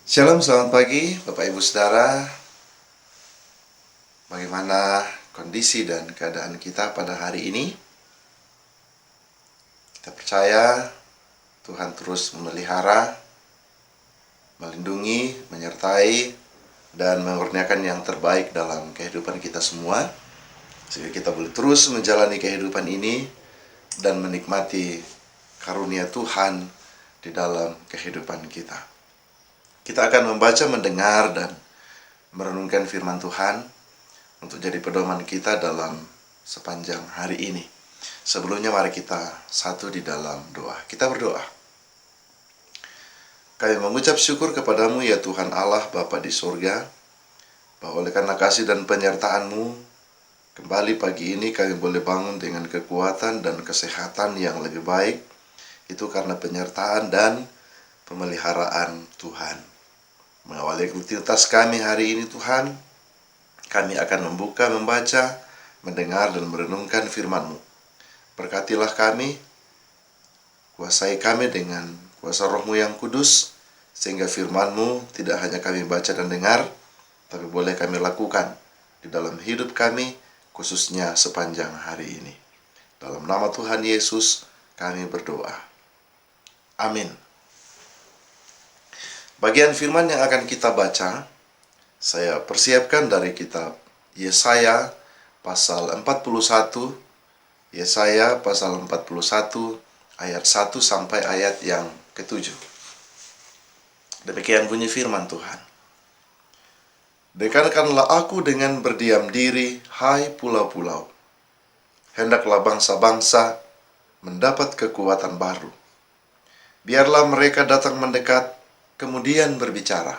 Shalom, selamat pagi Bapak Ibu Saudara. Bagaimana kondisi dan keadaan kita pada hari ini? Kita percaya Tuhan terus memelihara, melindungi, menyertai, dan mengurniakan yang terbaik dalam kehidupan kita semua, sehingga kita boleh terus menjalani kehidupan ini dan menikmati karunia Tuhan di dalam kehidupan kita. Kita akan membaca, mendengar, dan merenungkan firman Tuhan untuk jadi pedoman kita dalam sepanjang hari ini. Sebelumnya mari kita satu di dalam doa. Kita berdoa. Kami mengucap syukur kepadamu ya Tuhan Allah Bapa di surga, bahwa oleh karena kasih dan penyertaan-Mu, kembali pagi ini kami boleh bangun dengan kekuatan dan kesehatan yang lebih baik. Itu karena penyertaan dan pemeliharaan Tuhan. Mengawali aktivitas kami hari ini Tuhan, kami akan membuka, membaca, mendengar, dan merenungkan firman-Mu. Berkatilah kami, kuasai kami dengan kuasa Roh-Mu yang kudus, sehingga firman-Mu tidak hanya kami baca dan dengar, tapi boleh kami lakukan di dalam hidup kami, khususnya sepanjang hari ini. Dalam nama Tuhan Yesus, kami berdoa. Amin. Bagian firman yang akan kita baca, saya persiapkan dari kitab Yesaya pasal 41, Yesaya pasal 41 ayat 1 sampai ayat yang ke-7. Demikian bunyi firman Tuhan. Dengarkanlah aku dengan berdiam diri, hai pulau-pulau. Hendaklah bangsa-bangsa mendapat kekuatan baru. Biarlah mereka datang mendekat, kemudian berbicara.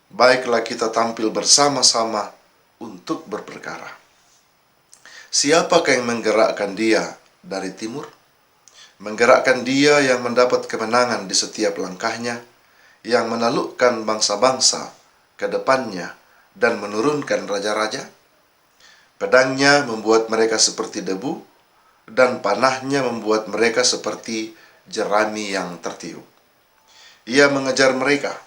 Baiklah kita tampil bersama-sama untuk berperkara. Siapakah yang menggerakkan dia dari timur? Menggerakkan dia yang mendapat kemenangan di setiap langkahnya, yang menaklukkan bangsa-bangsa ke depannya dan menurunkan raja-raja? Pedangnya membuat mereka seperti debu, dan panahnya membuat mereka seperti jerami yang tertiup. Ia mengejar mereka,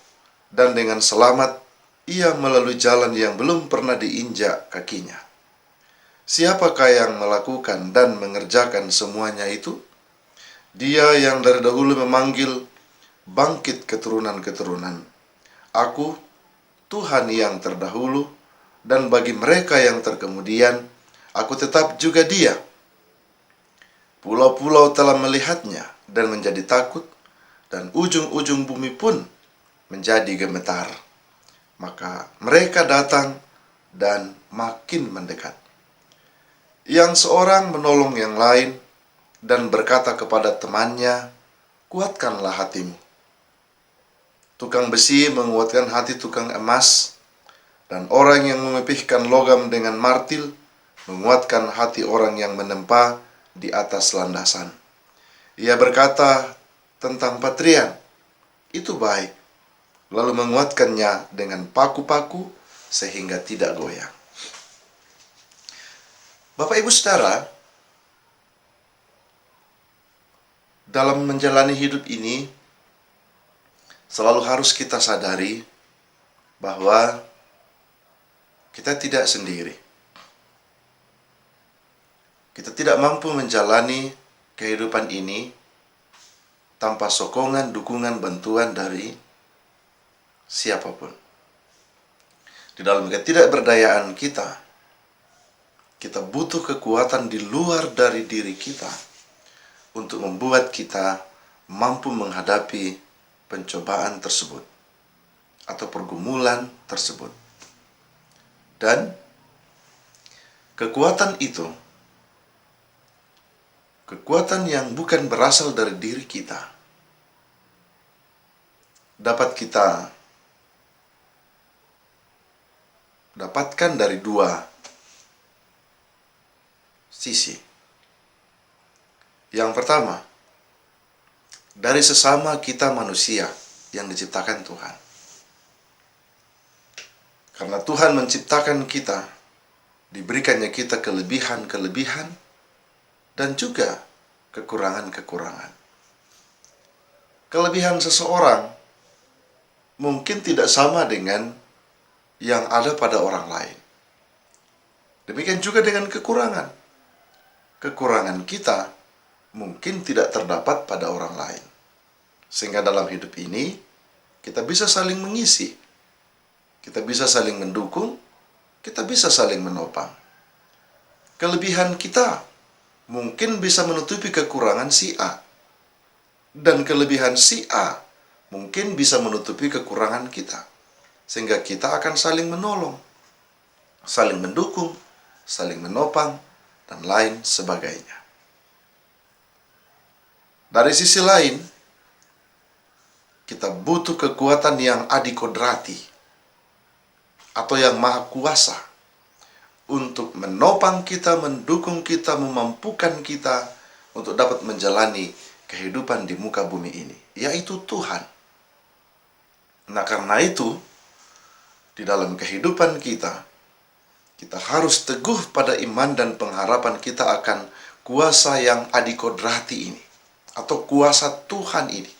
dan dengan selamat ia melalui jalan yang belum pernah diinjak kakinya. Siapakah yang melakukan dan mengerjakan semuanya itu? Dia yang dari dahulu memanggil, bangkit keturunan-keturunan. Aku, Tuhan yang terdahulu, dan bagi mereka yang terkemudian, aku tetap juga Dia. Pulau-pulau telah melihatnya dan menjadi takut, dan ujung-ujung bumi pun menjadi gemetar. Maka mereka datang dan makin mendekat. Yang seorang menolong yang lain dan berkata kepada temannya, kuatkanlah hatimu. Tukang besi menguatkan hati tukang emas, dan orang yang memipihkan logam dengan martil menguatkan hati orang yang menempa di atas landasan. Ia berkata tentang patrian, itu baik, lalu menguatkannya dengan paku-paku sehingga tidak goyang. Bapak Ibu Saudara, dalam menjalani hidup ini, selalu harus kita sadari bahwa kita tidak sendiri. Kita tidak mampu menjalani kehidupan ini tanpa sokongan, dukungan, bantuan dari siapapun. Di dalam ketidakberdayaan kita, kita butuh kekuatan di luar dari diri kita untuk membuat kita mampu menghadapi pencobaan tersebut atau pergumulan tersebut. Dan kekuatan itu, kekuatan yang bukan berasal dari diri kita, dapat kita dapatkan dari dua sisi. Yang pertama, dari sesama kita manusia yang diciptakan Tuhan. Karena Tuhan menciptakan kita, diberikannya kita kelebihan-kelebihan dan juga kekurangan-kekurangan. Kelebihan seseorang mungkin tidak sama dengan yang ada pada orang lain. Demikian juga dengan kekurangan. Kekurangan kita mungkin tidak terdapat pada orang lain. Sehingga dalam hidup ini, kita bisa saling mengisi. Kita bisa saling mendukung, kita bisa saling menopang. Kelebihan kita mungkin bisa menutupi kekurangan si A. Dan kelebihan si A mungkin bisa menutupi kekurangan kita. Sehingga kita akan saling menolong, saling mendukung, saling menopang, dan lain sebagainya. Dari sisi lain, kita butuh kekuatan yang adikodrati atau yang maha kuasa untuk menopang kita, mendukung kita, memampukan kita untuk dapat menjalani kehidupan di muka bumi ini, yaitu Tuhan. Nah, karena itu, di dalam kehidupan kita harus teguh pada iman dan pengharapan kita akan kuasa yang adikodrati ini, atau kuasa Tuhan ini,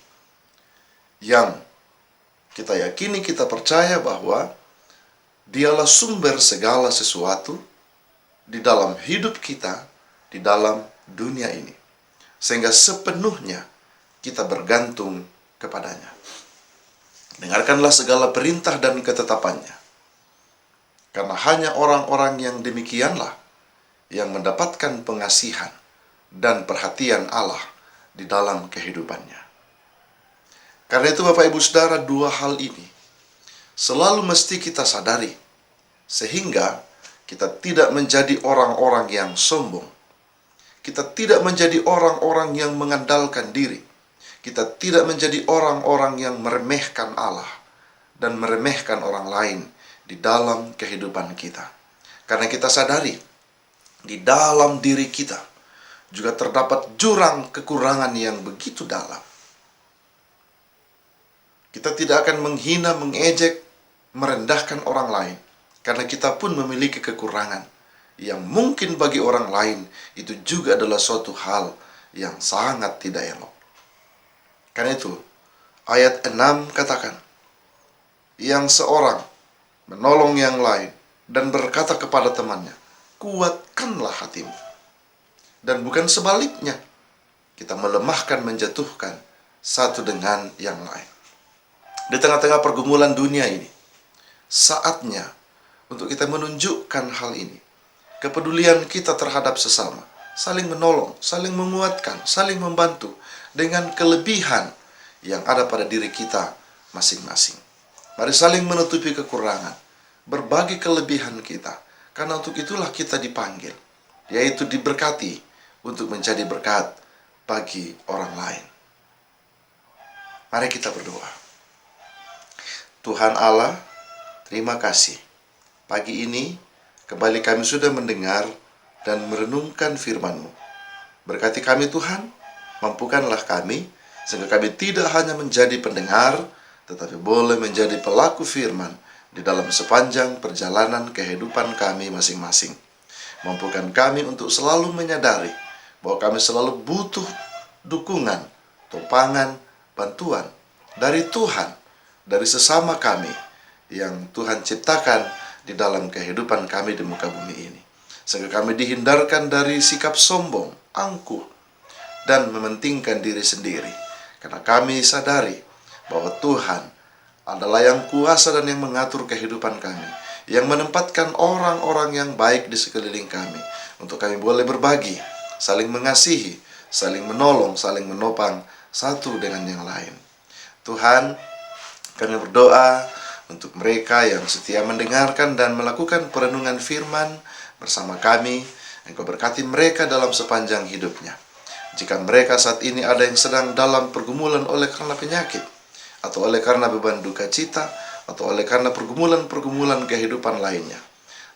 yang kita yakini, kita percaya bahwa Dialah sumber segala sesuatu di dalam hidup kita, di dalam dunia ini. Sehingga sepenuhnya kita bergantung kepadanya. Dengarkanlah segala perintah dan ketetapannya. Karena hanya orang-orang yang demikianlah yang mendapatkan pengasihan dan perhatian Allah di dalam kehidupannya. Karena itu Bapak Ibu Saudara, dua hal ini selalu mesti kita sadari, sehingga kita tidak menjadi orang-orang yang sombong. Kita tidak menjadi orang-orang yang mengandalkan diri. Kita tidak menjadi orang-orang yang meremehkan Allah dan meremehkan orang lain di dalam kehidupan kita. Karena kita sadari, di dalam diri kita juga terdapat jurang kekurangan yang begitu dalam. Kita tidak akan menghina, mengejek, merendahkan orang lain, karena kita pun memiliki kekurangan yang mungkin bagi orang lain itu juga adalah suatu hal yang sangat tidak elok. Karena itu, ayat 6 katakan, yang seorang menolong yang lain dan berkata kepada temannya, kuatkanlah hatimu. Dan bukan sebaliknya, kita melemahkan, menjatuhkan satu dengan yang lain. Di tengah-tengah pergumulan dunia ini, saatnya untuk kita menunjukkan hal ini. Kepedulian kita terhadap sesama, saling menolong, saling menguatkan, saling membantu dengan kelebihan yang ada pada diri kita masing-masing. Mari saling menutupi kekurangan, berbagi kelebihan kita, karena untuk itulah kita dipanggil, yaitu diberkati untuk menjadi berkat bagi orang lain. Mari kita berdoa. Tuhan Allah, terima kasih. Pagi ini, kembali kami sudah mendengar dan merenungkan firman-Mu. Berkati kami Tuhan, mampukanlah kami, sehingga kami tidak hanya menjadi pendengar, tetapi boleh menjadi pelaku firman di dalam sepanjang perjalanan kehidupan kami masing-masing. Mampukan kami untuk selalu menyadari bahwa kami selalu butuh dukungan, topangan, bantuan dari Tuhan, dari sesama kami yang Tuhan ciptakan di dalam kehidupan kami di muka bumi ini. Sehingga kami dihindarkan dari sikap sombong, angkuh, dan mementingkan diri sendiri. Karena kami sadari bahwa Tuhan adalah yang kuasa dan yang mengatur kehidupan kami, yang menempatkan orang-orang yang baik di sekeliling kami, untuk kami boleh berbagi, saling mengasihi, saling menolong, saling menopang satu dengan yang lain. Tuhan, kami berdoa untuk mereka yang setia mendengarkan dan melakukan perenungan firman bersama kami. Engkau berkati mereka dalam sepanjang hidupnya. Jika mereka saat ini ada yang sedang dalam pergumulan oleh karena penyakit, atau oleh karena beban duka cita, atau oleh karena pergumulan-pergumulan kehidupan lainnya,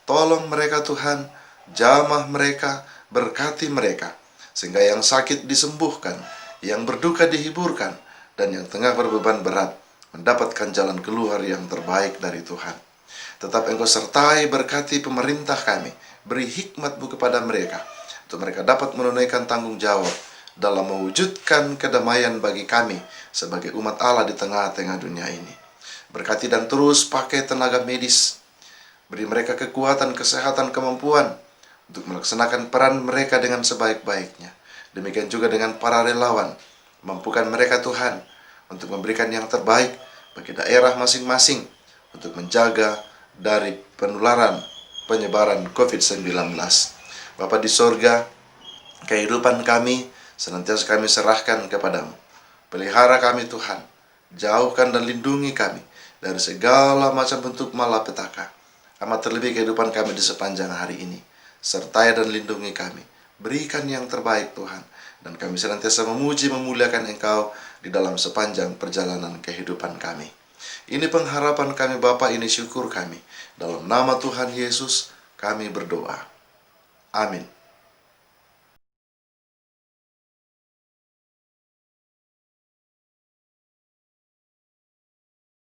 tolong mereka Tuhan, jamah mereka, berkati mereka, sehingga yang sakit disembuhkan, yang berduka dihiburkan, dan yang tengah berbeban berat mendapatkan jalan keluar yang terbaik dari Tuhan. Tetap Engkau sertai, berkati pemerintah kami, beri hikmat-Mu kepada mereka, untuk mereka dapat menunaikan tanggung jawab dalam mewujudkan kedamaian bagi kami sebagai umat Allah di tengah-tengah dunia ini. Berkati dan terus pakai tenaga medis. Beri mereka kekuatan, kesehatan, kemampuan untuk melaksanakan peran mereka dengan sebaik-baiknya. Demikian juga dengan para relawan. Mampukan mereka Tuhan untuk memberikan yang terbaik bagi daerah masing-masing untuk menjaga dari penyebaran COVID-19. Bapa di sorga, kehidupan kami senantiasa kami serahkan kepadamu. Pelihara kami Tuhan, jauhkan dan lindungi kami dari segala macam bentuk malapetaka. Amat terlebih kehidupan kami di sepanjang hari ini. Sertai dan lindungi kami. Berikan yang terbaik Tuhan. Dan kami senantiasa memuji memuliakan Engkau di dalam sepanjang perjalanan kehidupan kami. Ini pengharapan kami Bapa, ini syukur kami. Dalam nama Tuhan Yesus kami berdoa. Amin.